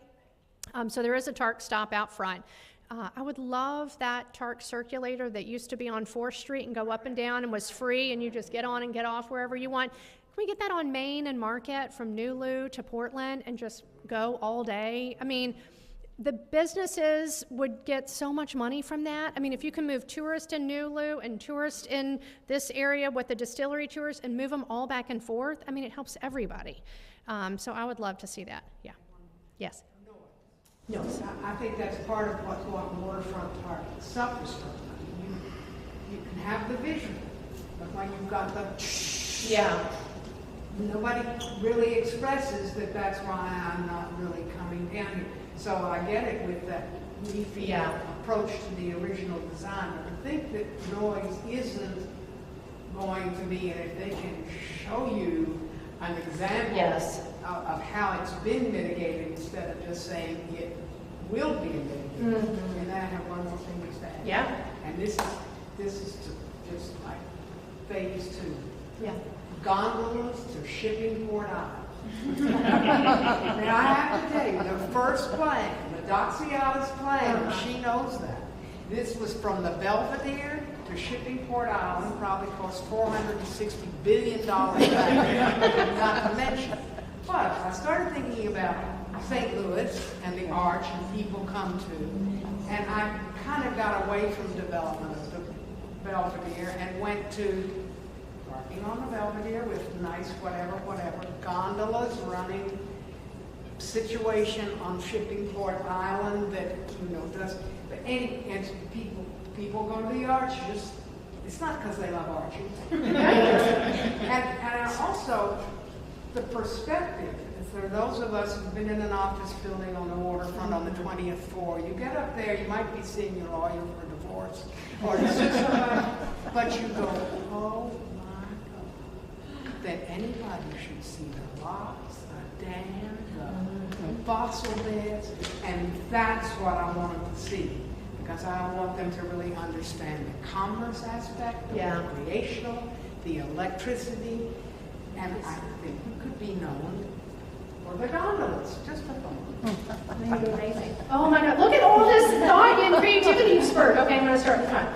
So there is a TARC stop out front. I would love that TARC circulator that used to be on 4th Street and go up and down and was free, and you just get on and get off wherever you want. Can we get that on Main and Market from Nulu to Portland and just go all day? I mean, the businesses would get so much money from that. I mean, if you can move tourists in Nulu and tourists in this area with the distillery tours and move them all back and forth, I mean, it helps everybody. So I would love to see that. Yeah. Yes. No. I think that's part of what Waterfront Park suffers from. You can have the vision, but when you've got the nobody really expresses that that's why I'm not really coming down here. So I get it with that leafy approach to the original design, but I think that noise isn't going to be, and if they can show you an example of how it's been mitigated instead of just saying it will be mitigated. And then I have one more thing to say. Yeah. And this is just like phase 2. Yeah. Gondolas to Shipping Port Island. Now I have to tell you, the first plane, the Doxiada's plane, she knows that. This was from the Belvedere to Shipping Port Island, probably cost $460 billion back, not to mention. But I started thinking about St. Louis and the Arch and people come to, and I kind of got away from development of the Belvedere and went to parking on the Belvedere with nice whatever, gondolas running, situation on Shipping Port Island that, does, but and people go to the Arch, it's not because they love Archie. and also, the perspective, for those of us who've been in an office building on the waterfront on the 20th floor, you get up there, you might be seeing your lawyer for divorce, or you see somebody, but you go, oh my God, that anybody should see the locks, the dam, the fossil beds, and that's what I wanted to see, because I want them to really understand the commerce aspect, the recreational, the electricity, and I think we could be known for the gondolas, just a thought. Amazing. Oh my God, look at all this thought and creativity you spurred. Okay, I'm going to start the front.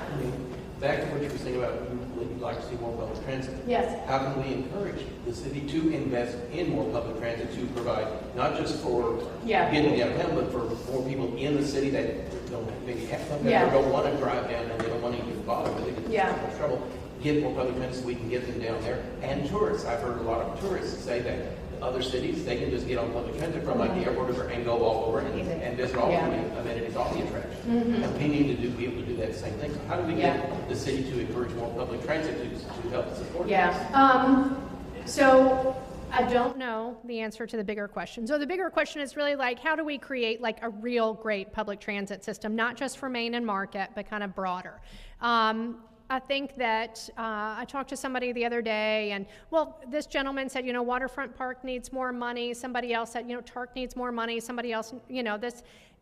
Back to what you were saying about you'd like to see more public transit. Yes. How can we encourage the city to invest in more public transit to provide, not just for getting downtown, but for more people in the city that don't maybe have something, or don't want to drive down and they don't want to even bother, but they get so much trouble. Get more public transit so we can get them down there. And tourists. I've heard a lot of tourists say that other cities, they can just get on public transit from like the airport and go all over and visit all the amenities, all the attractions. And we need to be able to do that same thing. So how do we get the city to encourage more public transit to help support this? So I don't know the answer to the bigger question. So the bigger question is really like, how do we create like a real great public transit system, not just for Main and Market, but kind of broader? I think that I talked to somebody the other day, and this gentleman said, Waterfront Park needs more money. Somebody else said, TARC needs more money. Somebody else,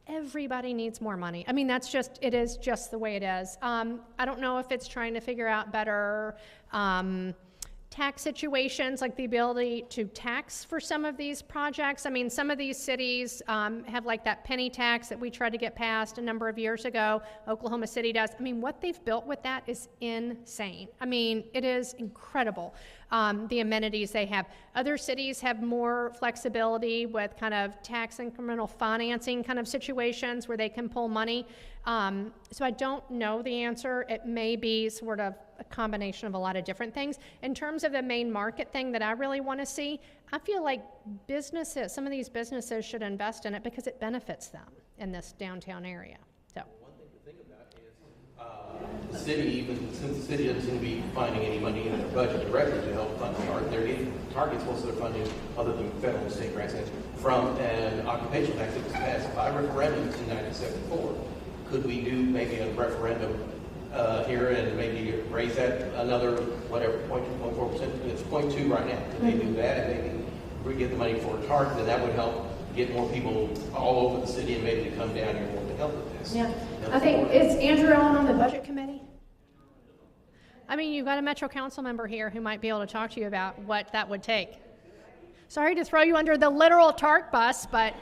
everybody needs more money. I mean, it is just the way it is. I don't know if it's trying to figure out better tax situations, like the ability to tax for some of these projects. I mean, some of these cities have like that penny tax that we tried to get passed a number of years ago. Oklahoma City does. I mean, what they've built with that is insane. I mean, it is incredible, the amenities they have. Other cities have more flexibility with kind of tax incremental financing kind of situations where they can pull money. So I don't know the answer. It may be sort of a combination of a lot of different things. In terms of the Main Market thing that I really want to see, I feel like some of these businesses should invest in it because it benefits them in this downtown area. So one thing to think about is the city, even since the city doesn't seem to be finding any money in their budget directly to help fund TARC, they're getting targets most of their funding, other than federal and state grants, from an occupational tax that was passed by referendum in 1974. could we do maybe a referendum here and maybe raise that another, whatever, 0.2, 0.4%? It's 0.2 right now. Could they do that? And maybe we get the money for a target, then that would help get more people all over the city and maybe to come down here more to help with this. Yeah, I think, is Andrew on the budget committee? I mean, you've got a Metro Council member here who might be able to talk to you about what that would take. Sorry to throw you under the literal TARC bus, but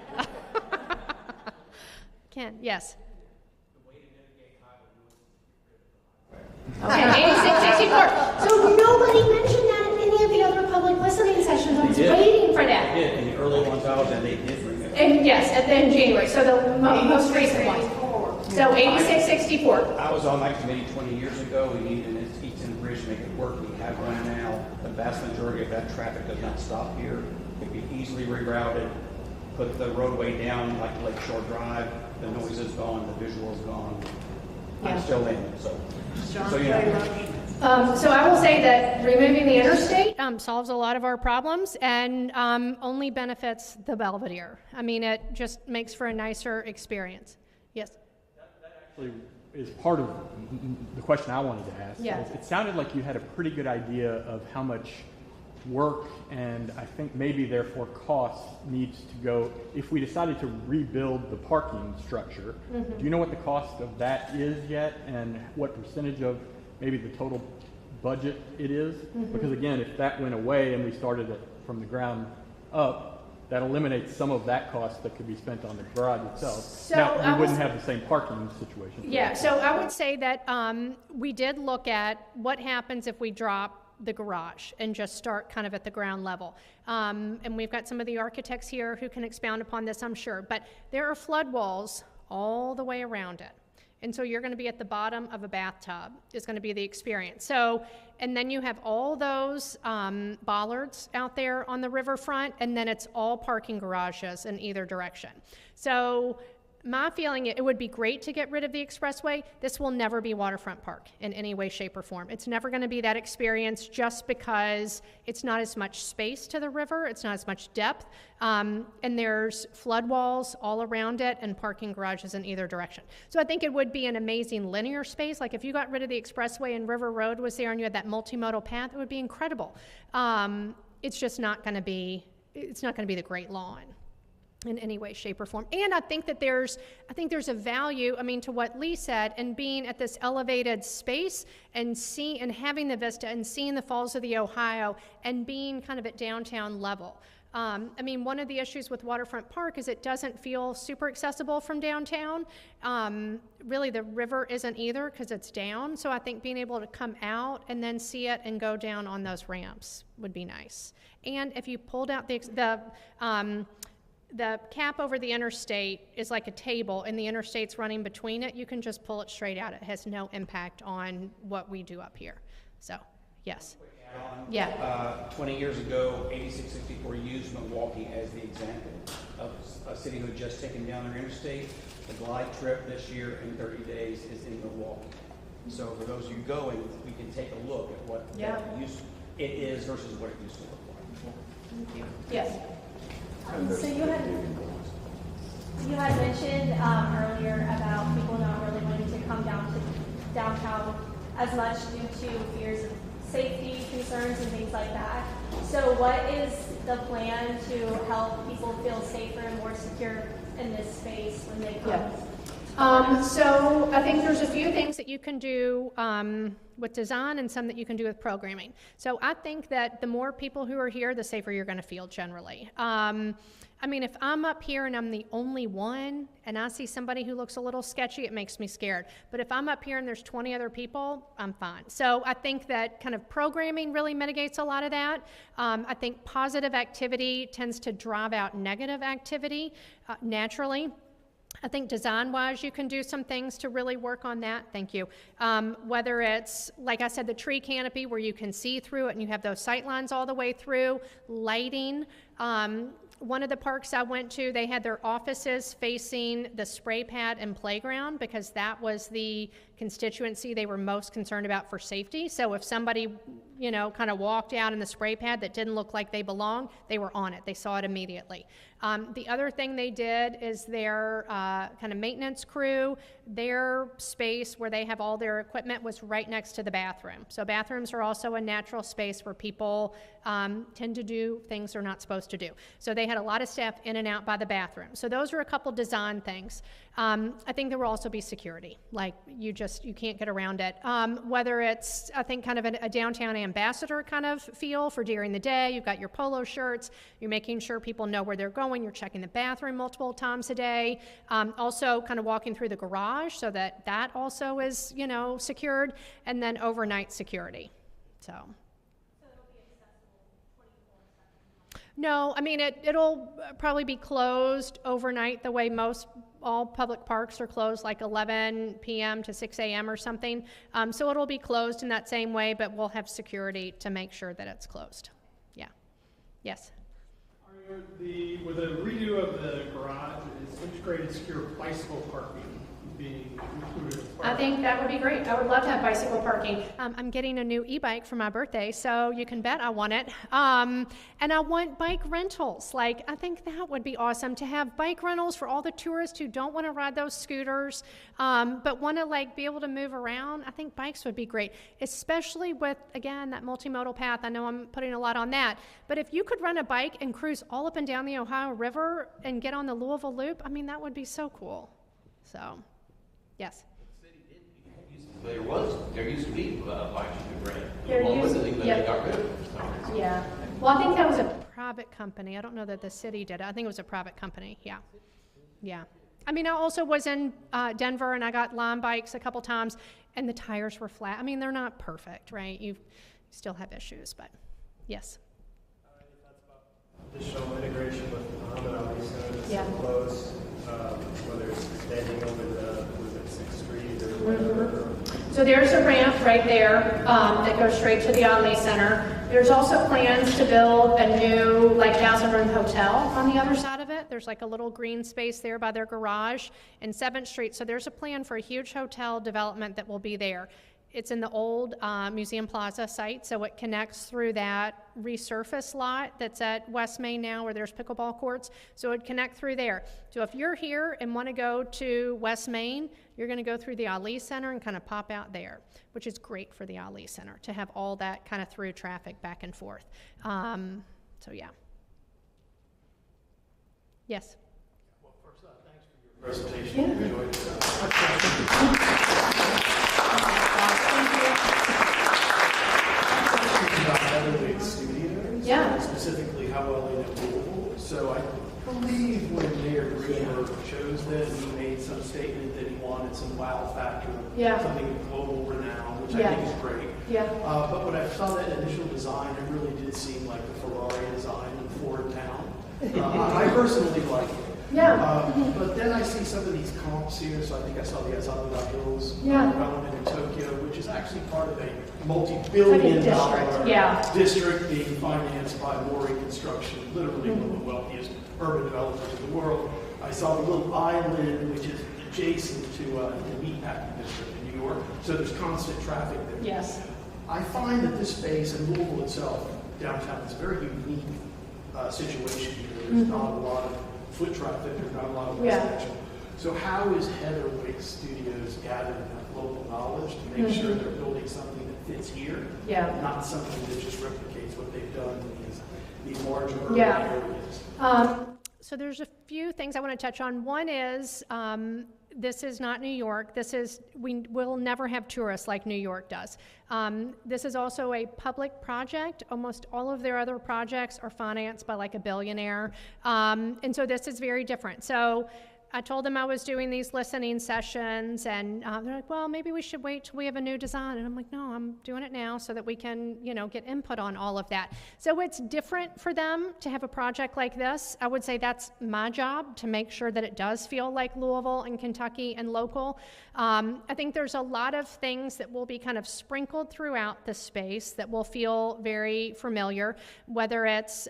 Ken, yes. Okay, 8664. So nobody mentioned that in any of the other public listening sessions. I was waiting for that. They did, in the early ones I was in, they did bring it. And yes, and then January, so the most recent one. So 8664. I was on that committee 20 years ago. We needed an Easton Bridge to make it work. We have one now. The vast majority of that traffic does not stop here. It can be easily rerouted. Put the roadway down like Lakeshore Drive. The noise is gone. The visual is gone. I'm still in, so you know. So I will say that removing the interstate solves a lot of our problems and only benefits the Belvedere. I mean, it just makes for a nicer experience. Yes? That actually is part of the question I wanted to ask. Yeah. It sounded like you had a pretty good idea of how much work and I think maybe therefore cost needs to go if we decided to rebuild the parking structure. Do you know what the cost of that is yet and what percentage of maybe the total budget it is? Because again, if that went away and we started it from the ground up, that eliminates some of that cost that could be spent on the garage itself. So now, we wouldn't have the same parking situation. Yeah, so I would say that we did look at what happens if we drop the garage and just start kind of at the ground level. And we've got some of the architects here who can expound upon this, I'm sure. But there are flood walls all the way around it. And so you're going to be at the bottom of a bathtub is going to be the experience. So, and then you have all those bollards out there on the riverfront, and then it's all parking garages in either direction. So my feeling, it would be great to get rid of the expressway. This will never be waterfront park in any way, shape, or form. It's never going to be that experience just because it's not as much space to the river, it's not as much depth, and there's flood walls all around it and parking garages in either direction. So I think it would be an amazing linear space. Like if you got rid of the expressway and River Road was there and you had that multimodal path, it would be incredible. It's just not going to be, it's not going to be the Great Lawn in any way, shape, or form. And I think that there's a value, I mean, to what Lee said, and being at this elevated space and having the vista and seeing the Falls of the Ohio and being kind of at downtown level. I mean, one of the issues with Waterfront Park is it doesn't feel super accessible from downtown. Really, the river isn't either because it's down. So I think being able to come out and then see it and go down on those ramps would be nice. And if you pulled out the cap over the interstate is like a table and the interstate's running between it, you can just pull it straight out. It has no impact on what we do up here. So, yes. Yeah. 20 years ago, 8664 used Milwaukee as the example of a city who had just taken down their interstate. The glide trip this year in 30 days is in Milwaukee. So for those of you going, we can take a look at what it is versus what it used to look like. Thank you. Yes. So you had mentioned earlier about people not really wanting to come down to downtown as much due to fears of safety concerns and things like that. So what is the plan to help people feel safer and more secure in this space when they come? So I think there's a few things that you can do with design and some that you can do with programming. So I think that the more people who are here, the safer you're going to feel generally. I mean, if I'm up here and I'm the only one and I see somebody who looks a little sketchy, it makes me scared. But if I'm up here and there's 20 other people, I'm fine. So I think that kind of programming really mitigates a lot of that. I think positive activity tends to drive out negative activity naturally. I think design-wise, you can do some things to really work on that. Thank you. Whether it's, like I said, the tree canopy where you can see through it and you have those sight lines all the way through, lighting. One of the parks I went to, they had their offices facing the spray pad and playground because that was the constituency they were most concerned about for safety. So if somebody kind of walked out in the spray pad that didn't look like they belonged, they were on it. They saw it immediately. The other thing they did is their kind of maintenance crew, their space where they have all their equipment was right next to the bathroom. So bathrooms are also a natural space where people tend to do things they're not supposed to do. So they had a lot of staff in and out by the bathroom. So those are a couple design things. I think there will also be security. Like you can't get around it. Whether it's, I think, kind of a downtown ambassador kind of feel for during the day. You've got your polo shirts. You're making sure people know where they're going. You're checking the bathroom multiple times a day. Also kind of walking through the garage so that also is, secured. And then overnight security. So it'll be accessible 24/7? No, I mean, it'll probably be closed overnight the way all public parks are closed, like 11 p.m. to 6 a.m. or something. So it'll be closed in that same way, but we'll have security to make sure that it's closed. Yeah. Yes? With a redo of the garage, is integrated secure bicycle parking being included? I think that would be great. I would love to have bicycle parking. I'm getting a new e-bike for my birthday, so you can bet I want it. And I want bike rentals. I think that would be awesome to have bike rentals for all the tourists who don't want to ride those scooters, but want to be able to move around. I think bikes would be great, especially with, again, that multimodal path. I know I'm putting a lot on that, but if you could rent a bike and cruise all up and down the Ohio River and get on the Louisville Loop, I mean, that would be so cool. So, yes. There used to be bikes you could rent. They got rid of it for some reason. Yeah. Well, I think that was a private company. I don't know that the city did it. I think it was a private company. Yeah. Yeah. I mean, I also was in Denver and I got Lime bikes a couple times and the tires were flat. I mean, they're not perfect, right? You still have issues, but yes. Additional integration with Muhammad Ali Center that's so close, whether it's extending over the 6th Street or whatever. So there's a ramp right there that goes straight to the Ali Center. There's also plans to build a new 1,000-room hotel on the other side of it. There's a little green space there by their garage in 7th Street. So there's a plan for a huge hotel development that will be there. It's in the old Museum Plaza site, so it connects through that resurfaced lot that's at West Main now where there's pickleball courts. So it would connect through there. So if you're here and want to go to West Main, you're going to go through the Ali Center and kind of pop out there, which is great for the Ali Center to have all that kind of through traffic back and forth. So yeah. Yes? Well, first, thanks for your presentation. Yeah. Enjoyed Belvedere Studios, specifically how well they know Louisville. So I believe when Mayor Greenberg chose them, he made some statement that he wanted some wow factor, something of global renown, which I think is great. But when I saw that initial design, it really did seem like the Ferrari design in Ford Town. I personally like it. But then I see some of these comps here, so I think I saw the Azabula Hills development in Tokyo, which is actually part of a multi-billion-dollar district being financed by Mori Construction, literally one of the wealthiest urban developers in the world. I saw the little island, which is adjacent to the meatpacking district in New York, so there's constant traffic there. Yes. I find that this space in Louisville itself, downtown, is a very unique situation here. There's not a lot of foot traffic, there's not a lot of residential. So how is Heather Wake Studios gathering enough local knowledge to make sure they're building something that fits here, not something that just replicates what they've done in these large urban areas? So there's a few things I want to touch on. One is this is not New York. We will never have tourists like New York does. This is also a public project. Almost all of their other projects are financed by a billionaire. And so this is very different. So I told them I was doing these listening sessions, and they're like, well, maybe we should wait till we have a new design. And I'm like, no, I'm doing it now so that we can, get input on all of that. So it's different for them to have a project like this. I would say that's my job, to make sure that it does feel like Louisville and Kentucky and local. I think there's a lot of things that will be kind of sprinkled throughout the space that will feel very familiar, whether it's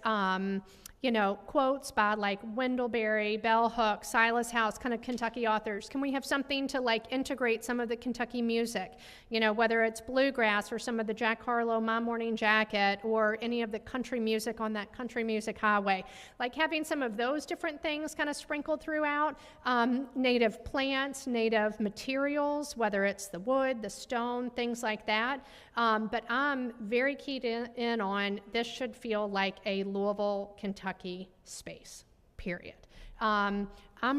you know, quotes by like Wendell Berry, Bell Hooks, Silas House, kind of Kentucky authors? Can we have something to like integrate some of the Kentucky music? You know, whether it's bluegrass or some of the Jack Harlow, My Morning Jacket, or any of the country music on that country music highway. Like having some of those different things kind of sprinkled throughout, native plants, native materials, whether it's the wood, the stone, things like that. But I'm very keyed in on this should feel like a Louisville, Kentucky space, period. I'm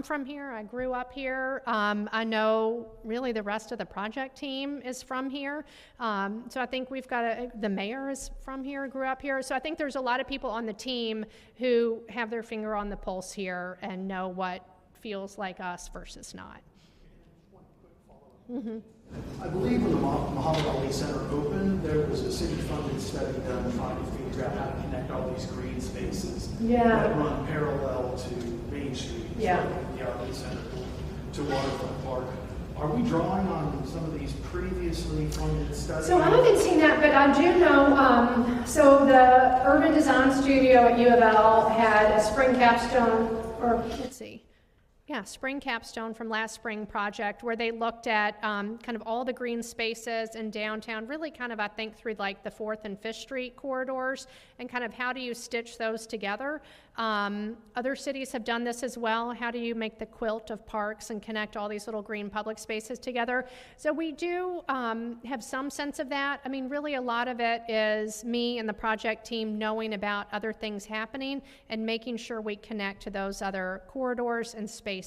from here. I grew up here. I know really the rest of the project team is from here. So I think we've got the mayor is from here, grew up here. So I think there's a lot of people on the team who have their finger on the pulse here and know what feels like us versus not. Mm-hmm. I believe when the Muhammad Ali Center opened, there was a city-funded study done trying to figure out how to connect all these green spaces that run parallel to Main Street, from the Ali Center to Waterfront Park. Are we drawing on some of these previously funded studies? So I haven't seen that, but I do know, so the Urban Design Studio at U of L had a spring capstone, or let's see. Yeah, spring capstone from last spring project where they looked at kind of all the green spaces in downtown, really kind of, I think, through like the 4th and 5th Street corridors and kind of how do you stitch those together. Other cities have done this as well. How do you make the quilt of parks and connect all these little green public spaces together? So we do have some sense of that. I mean, really a lot of it is me and the project team knowing about other things happening and making sure we connect to those other corridors and spaces.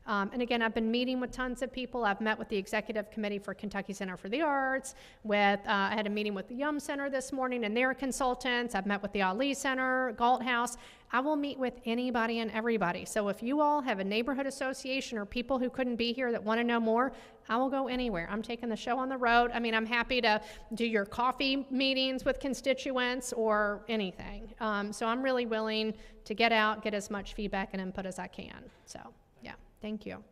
And again, I've been meeting with tons of people. I've met with the executive committee for Kentucky Center for the Arts. I had a meeting with the Yum Center this morning and their consultants. I've met with the Ali Center, Galt House. I will meet with anybody and everybody. So if you all have a neighborhood association or people who couldn't be here that want to know more, I will go anywhere. I'm taking the show on the road. I mean, I'm happy to do your coffee meetings with constituents or anything. So I'm really willing to get out, get as much feedback and input as I can. So, yeah, thank you.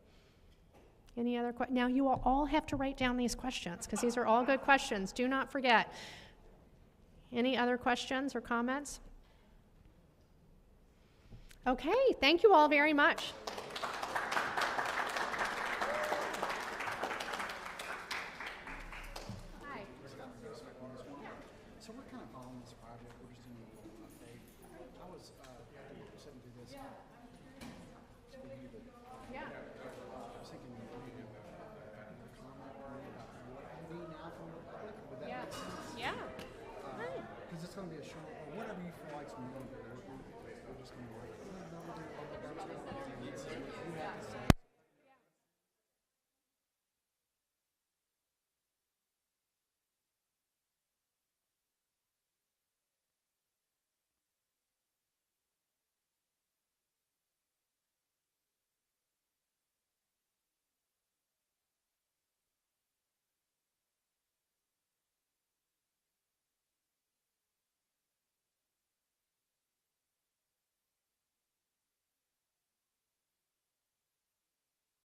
Any other questions? Now, you will all have to write down these questions because these are all good questions. Do not forget. Any other questions or comments? Okay, thank you all very much. So we're kind of following this project. We're just doing a little update. I was sitting through this. Yeah. I was thinking maybe a comment about what can be now from the public. Would that make sense? Yeah. Because it's going to be a short, or whatever you feel like's more.